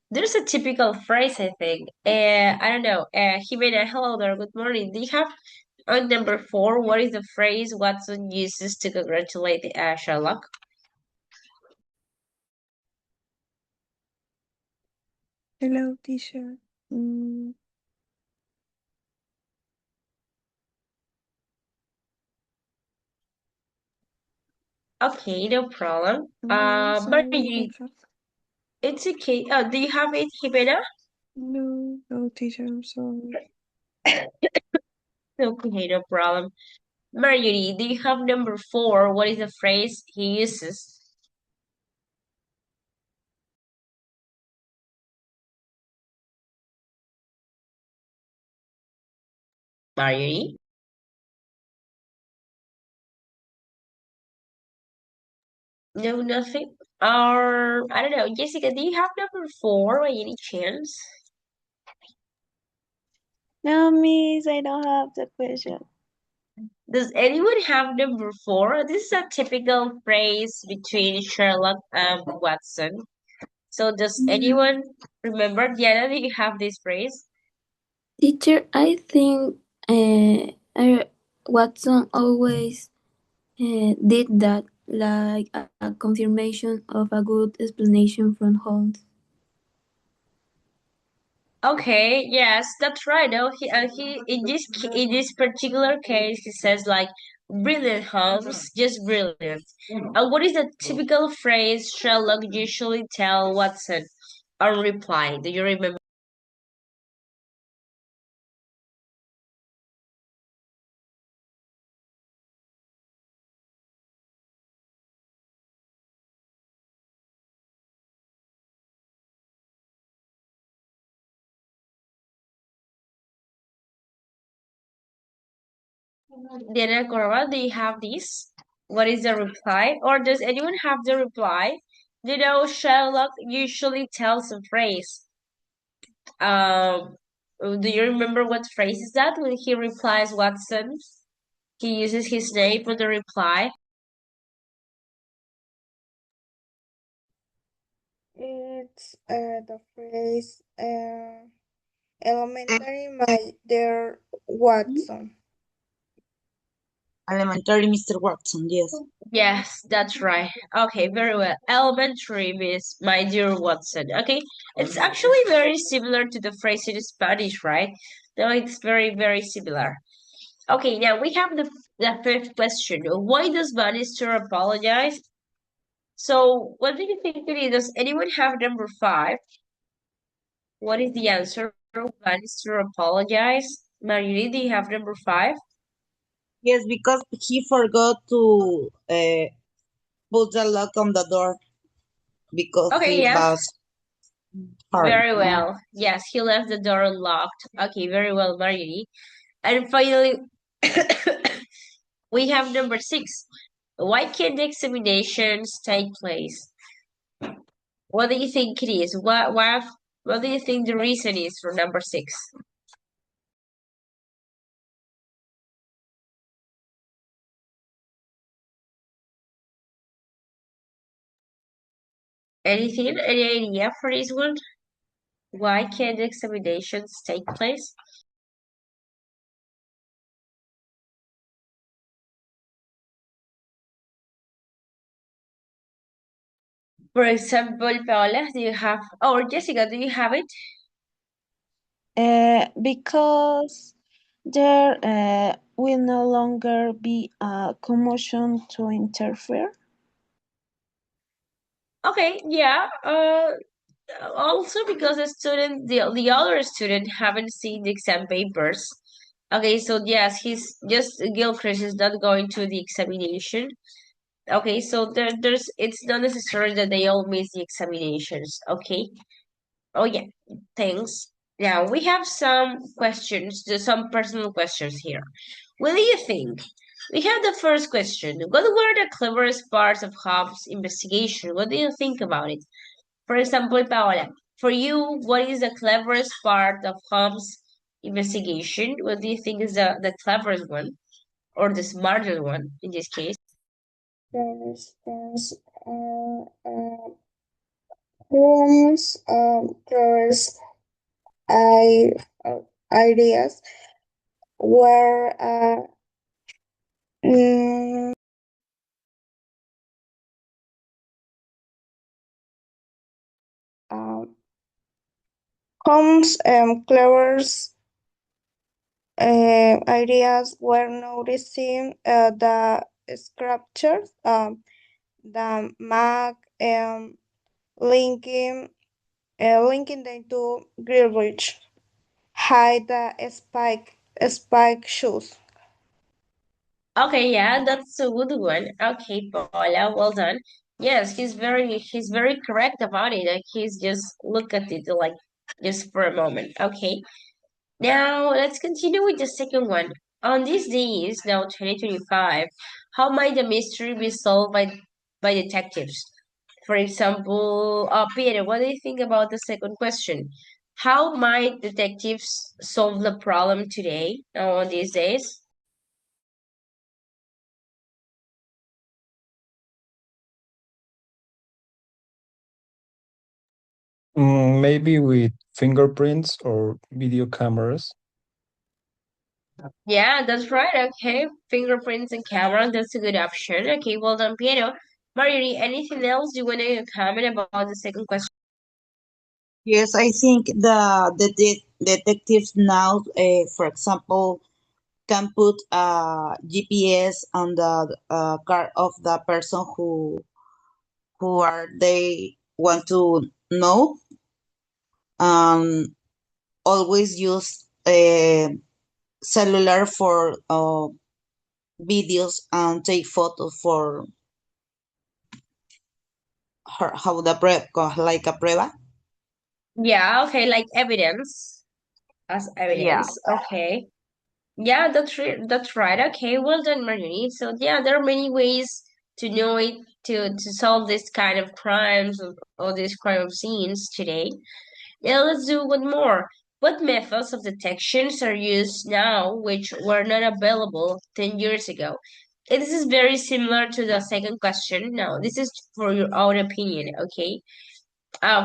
Speaker 1: There's a typical phrase, I think. I don't know. Jimena, hello there. Good morning. Do you have on number 4? What is the phrase Watson uses to congratulate Sherlock?
Speaker 2: Hello, teacher. Mm,
Speaker 1: Okay, no problem.
Speaker 2: sorry,
Speaker 1: But
Speaker 2: teacher.
Speaker 1: it's okay. Do you have it, Jimena?
Speaker 2: No, no, teacher, I'm sorry.
Speaker 1: Okay, no problem. Marjorie, do you have number 4? What is the phrase he uses? Marjorie? No, nothing. Or I don't know. Jessica, do you have number 4 by any chance?
Speaker 7: No, miss, I don't have the question.
Speaker 1: Does anyone have number 4? This is a typical phrase between Sherlock and Watson. So does anyone remember? Diana, do you have this phrase?
Speaker 3: Teacher, I think Watson always did that, like a confirmation of a good explanation from Holmes.
Speaker 1: Okay, yes, that's right. No, he in this particular case, he says like, "Brilliant, Holmes, just brilliant." And what is the typical phrase Sherlock usually tell Watson on reply? Do you remember? Diana Corva, do you have this? What is the reply? Or does anyone have the reply? You know, Sherlock usually tells a phrase. Um, do you remember what phrase is that when he replies Watson? He uses his name for the reply.
Speaker 7: It's the phrase elementary, my dear Watson.
Speaker 4: Elementary, Mr. Watson, yes.
Speaker 1: Yes, that's right. Okay, very well. Elementary, Miss, my dear Watson. Okay, it's actually very similar to the phrase in Spanish, right? No, it's very, very similar. Okay, now we have the fifth question. Why does Bannister apologize? So, what do you think it is? Does anyone have number 5? What is the answer? Bannister apologize. Marguerite, do you have number 5?
Speaker 4: Yes, because he forgot to put the lock on the door because
Speaker 1: Okay,
Speaker 4: it
Speaker 1: yes.
Speaker 4: was hard.
Speaker 1: Very well. Yes, he left the door unlocked. Okay, very well, Marjorie. And finally, we have number 6. Why can't the examinations take place? What do you think it is? What do you think the reason is for number 6? Anything? Any idea for this one? Why can't the examinations take place? For example, Paola, do you have, or Jessica, do you have it?
Speaker 7: Because there will no longer be a commotion to interfere.
Speaker 1: Okay, yeah. Also because the other student haven't seen the exam papers. Okay, so yes, he's just Gilchrist is not going to the examination. Okay, so there's it's not necessary that they all miss the examinations. Okay. Oh yeah, thanks. Now we have some questions, some personal questions here. What do you think? We have the first question. What were the cleverest parts of Hobbs' investigation? What do you think about it? For example, Paola, for you, what is the cleverest part of Hobbs' investigation? What do you think is the cleverest one or the smartest one in this case?
Speaker 14: There's rooms, there's I, ideas where mm, uh, Holmes clever's ideas were noticing the sculptures, the map, linking linking them to Greenwich, hide the spike shoes.
Speaker 1: Okay, yeah, that's a good one. Okay, Paola, well done. Yes, he's very correct about it. Like he's just look at it like just for a moment. Okay. Now let's continue with the second one. On these days, now 2025, how might the mystery be solved by detectives? For example, Peter, what do you think about the second question? How might detectives solve the problem today, now on these days?
Speaker 15: Maybe with fingerprints or video cameras.
Speaker 1: Yeah, that's right. Okay, fingerprints and camera, that's a good option. Okay, well done, Piero. Marjorie, anything else you want to comment about the second question?
Speaker 4: Yes, I think the detectives now, for example, can put GPS on the car of the person who are they want to know. Always use cellular for videos and take photos for her, how the like a prueba.
Speaker 1: Yeah, okay, like evidence, as
Speaker 4: Yeah.
Speaker 1: evidence. Okay. Yeah, that's right. Okay, well done, Marjorie. So yeah, there are many ways to know it to solve this kind of crimes or these crime scenes today. Now let's do one more. What methods of detections are used now which were not available 10 years ago? This is very similar to the second question. Now, this is for your own opinion, okay?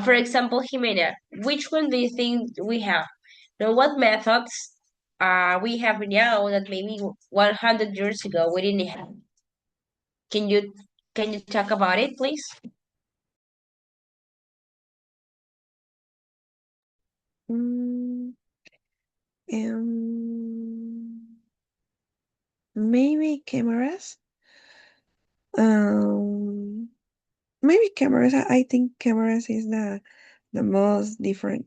Speaker 1: For example, Jimena, which one do you think we have? Now, what methods we have now that maybe 100 years ago we didn't have? Can you can you talk about it, please?
Speaker 2: Mm, um, maybe cameras. Um, maybe cameras. I think cameras is the most different.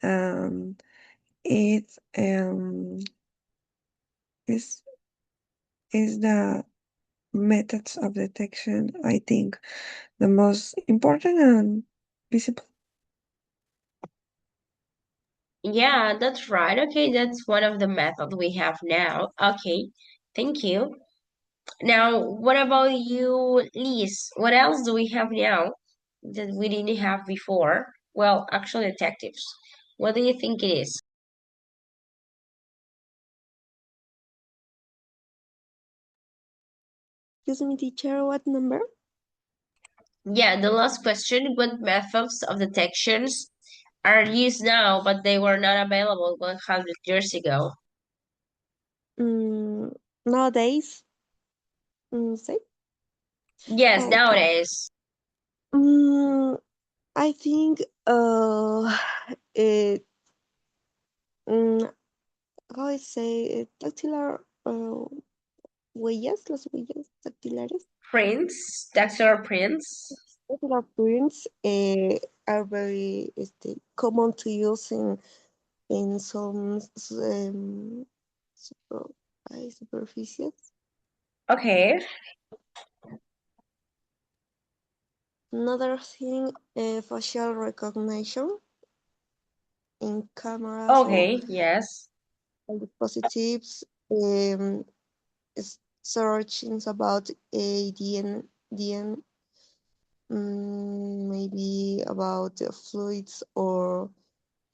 Speaker 2: um, it's is is the methods of detection. I think the most important and visible.
Speaker 1: Yeah, that's right. Okay, that's one of the methods we have now. Okay, thank you. Now, what about you, Liz? What else do we have now that we didn't have before? Well, actual detectives. What do you think it is?
Speaker 2: Excuse me, teacher. What number?
Speaker 1: Yeah, the last question, what methods of detections are used now, but they were not available 100 years ago?
Speaker 2: Mm, nowadays. Say.
Speaker 1: Yes,
Speaker 2: Okay.
Speaker 1: nowadays.
Speaker 2: Mm, I think it mm, how I say dactylar huellas, las huellas dactilares.
Speaker 1: Prints, dactylar prints.
Speaker 2: Dactylar prints are very common to use in some superficies.
Speaker 1: Okay.
Speaker 2: Another thing, facial recognition in cameras or
Speaker 1: Okay, yes.
Speaker 2: dispositives, searchings about ADN, maybe about fluids or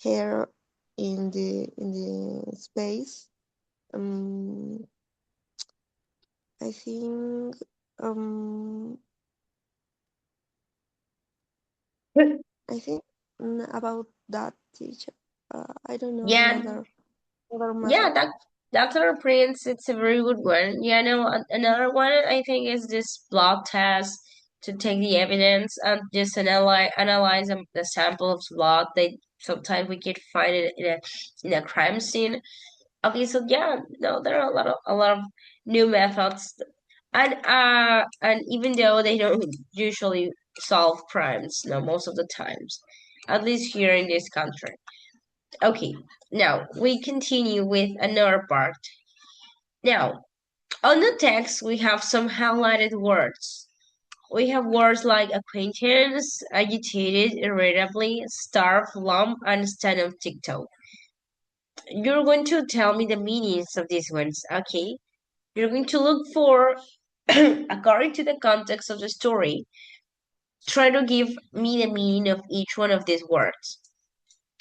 Speaker 2: hair in the space. I think I think about that teacher. I don't know
Speaker 1: Yeah,
Speaker 2: another
Speaker 1: yeah,
Speaker 2: method.
Speaker 1: Dr. Prince, it's a very good one. Yeah, no, another one I think is this blood test to take the evidence and just analyze the sample of blood. They sometimes we can find it in a crime scene. Okay, so yeah, no, there are a lot of new methods, and even though they don't usually solve crimes, no, most of the times, at least here in this country. Okay, now we continue with another part. Now, on the text, we have some highlighted words. We have words like acquaintance, agitated, irritably, starve, lump, and stand on tiptoe. You're going to tell me the meanings of these ones, okay? You're going to look for, according to the context of the story, try to give me the meaning of each one of these words,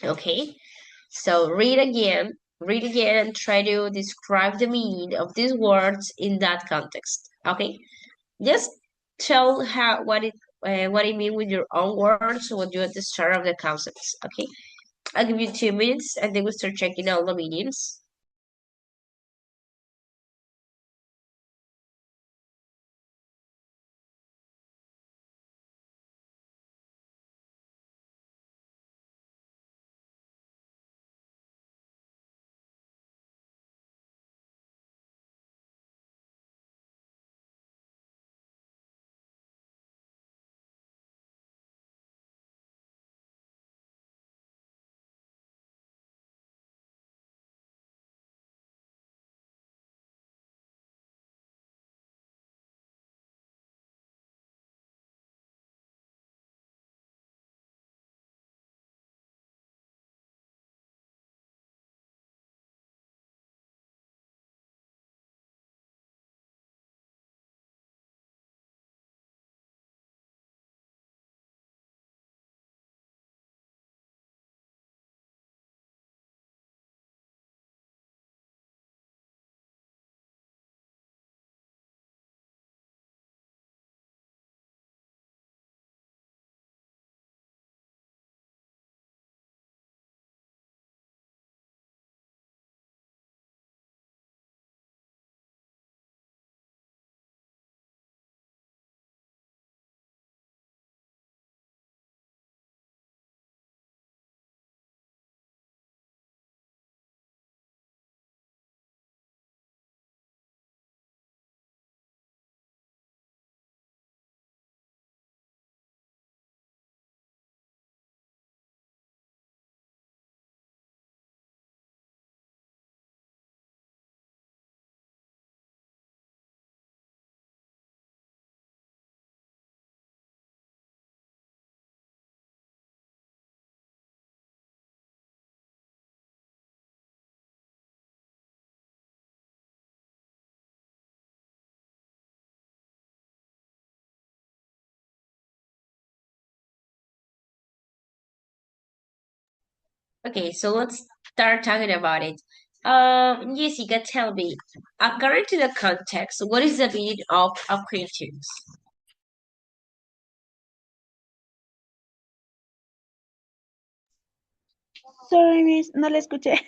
Speaker 1: okay? So read again, and try to describe the meaning of these words in that context. Okay, just tell what it mean with your own words when you're at the start of the concepts. Okay, I'll give you 2 minutes, and then we start checking all the meanings. Okay, so let's start talking about it. Jessica, tell me, according to the context, what is the meaning of acquaintance?
Speaker 7: Sorry, miss, no le escuché.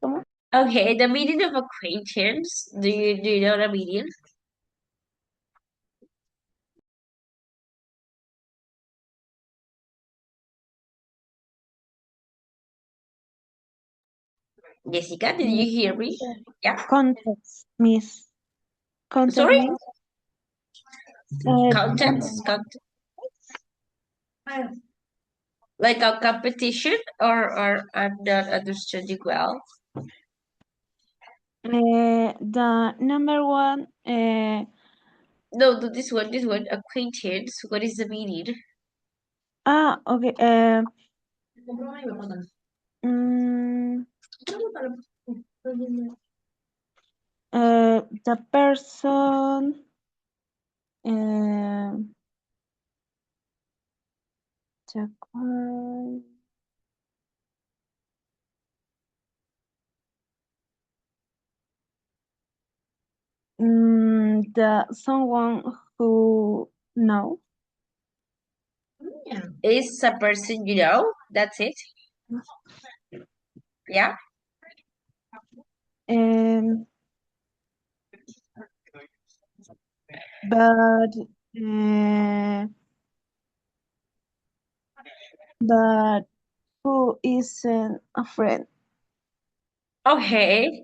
Speaker 7: ¿Cómo?
Speaker 1: Okay, the meaning of acquaintance. Do you know the meaning? Jessica, did you hear me? Yeah.
Speaker 7: Context, miss. Context
Speaker 1: Sorry?
Speaker 7: means
Speaker 1: Context, like a competition, or I'm not understanding well.
Speaker 7: The number one.
Speaker 1: No, this one. Acquaintance. What is the meaning?
Speaker 7: Okay. Mm, the person. The, someone who know.
Speaker 1: Is a person you know. That's it. Yeah.
Speaker 7: But but who isn't a friend?
Speaker 1: Okay.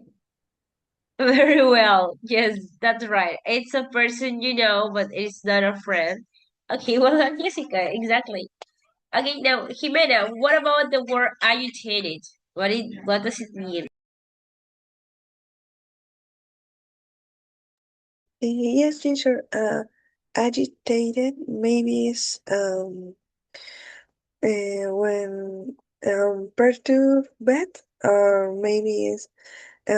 Speaker 1: Very well. Yes, that's right. It's a person you know, but it's not a friend. Okay, well done, Jessica. Exactly. Okay, now, Jimena, what about the word agitated? What does it mean?
Speaker 2: Yes, teacher. Agitated maybe is when perturbed, or maybe is I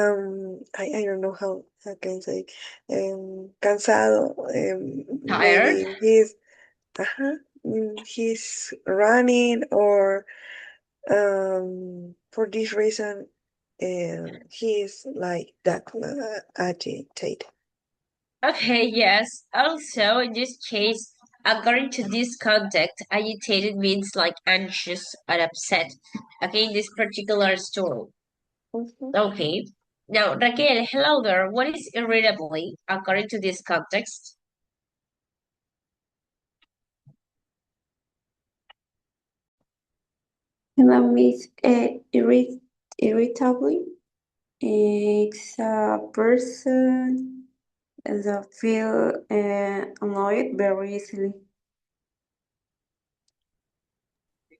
Speaker 2: don't know how I can say cansado.
Speaker 1: Tired?
Speaker 2: Maybe he's running, or for this reason he is like that, agitated.
Speaker 1: Okay, yes. Also, in this case, according to this context, agitated means like anxious or upset. Okay, in this particular story.
Speaker 2: Mhm.
Speaker 1: Okay. Now, Raquel, hello there. What is irritably according to this context?
Speaker 3: Hello, Miss. Irritably, it's a person that feel annoyed very easily.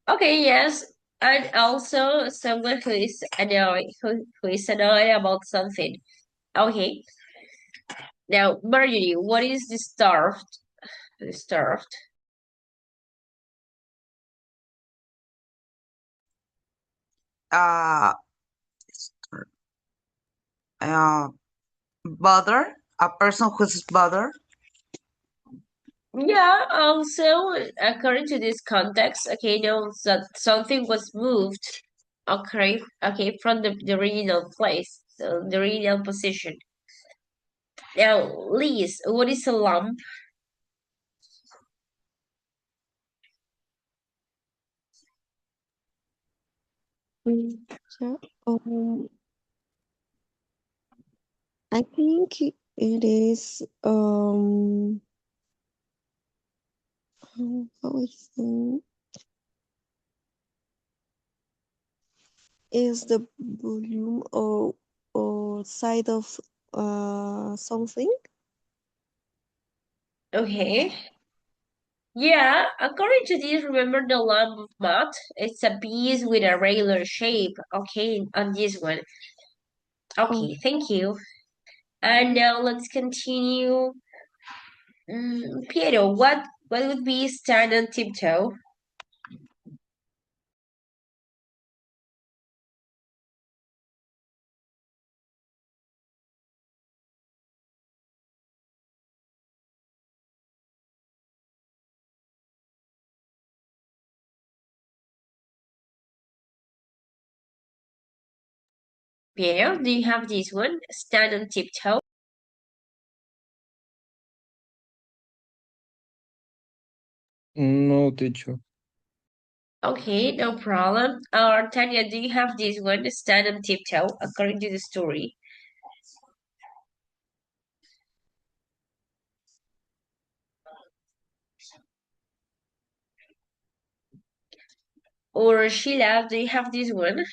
Speaker 1: Okay, yes. And also someone who is annoyed about something. Okay. Now, Marjorie, what is the starved? The starved.
Speaker 4: Uh, uh, bother, a person who's bothered.
Speaker 1: Yeah, also according to this context, okay, now that something was moved, okay, from the original place, so the original position. Now, Liz, what is a lump?
Speaker 2: Yeah. I think it is how is it? Is the volume or side of something?
Speaker 1: Okay. Yeah, according to this, remember the lump of mud? It's a piece with a regular shape. Okay, on this one.
Speaker 2: Oh,
Speaker 1: Okay, thank you. And now let's continue. Piero, what would be stand on tiptoe? Piero, do you have this one? Stand on tiptoe.
Speaker 15: No, teacher.
Speaker 1: Okay, no problem. Or Tanya, do you have this one? Stand on tiptoe, according to the story. Or Sheila, do you have this one?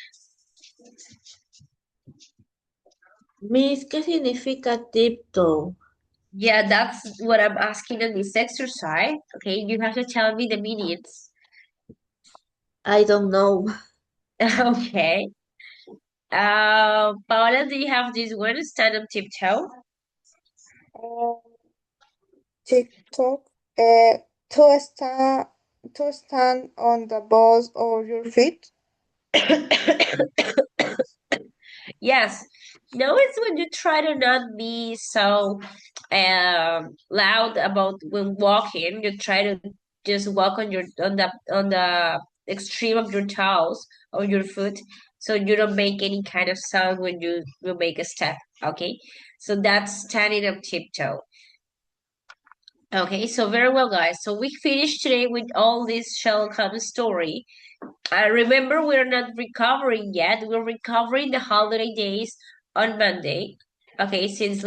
Speaker 7: Miss, ¿qué significa tiptoe?
Speaker 1: Yeah, that's what I'm asking in this exercise. Okay, you have to tell me the meanings.
Speaker 7: I don't know.
Speaker 1: Okay. Paola, do you have this one? Stand up tiptoe.
Speaker 14: Um, TikTok. Uh, to stand on the balls of your feet.
Speaker 1: Yes. No, it's when you try to not be so loud about when walking. You try to just walk on the extreme of your toes or your foot, so you don't make any kind of sound when you make a step. Okay, so that's standing up tiptoe. Okay, so very well, guys. So we finished today with all this shall come story. Remember, we're not recovering yet. We're recovering the holiday days on Monday. Okay, since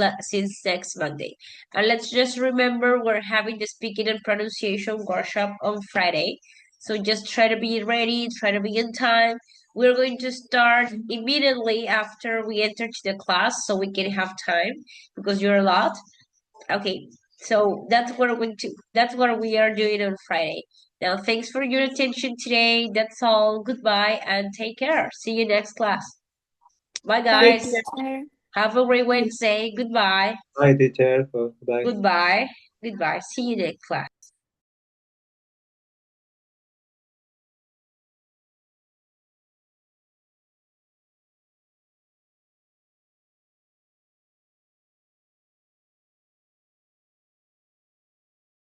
Speaker 1: next Monday. And let's just remember we're having the speaking and pronunciation workshop on Friday. So just try to be ready, try to be in time. We're going to start immediately after we enter to the class so we can have time because you're a lot. Okay, so that's what we are doing on Friday. Now, thanks for your attention today. That's all. Goodbye and take care. See you next class. Bye,
Speaker 5: Bye,
Speaker 1: guys.
Speaker 5: teacher.
Speaker 1: Have a great Wednesday. Goodbye.
Speaker 8: Bye, teacher. Bye.
Speaker 1: Goodbye. Goodbye. See you next class.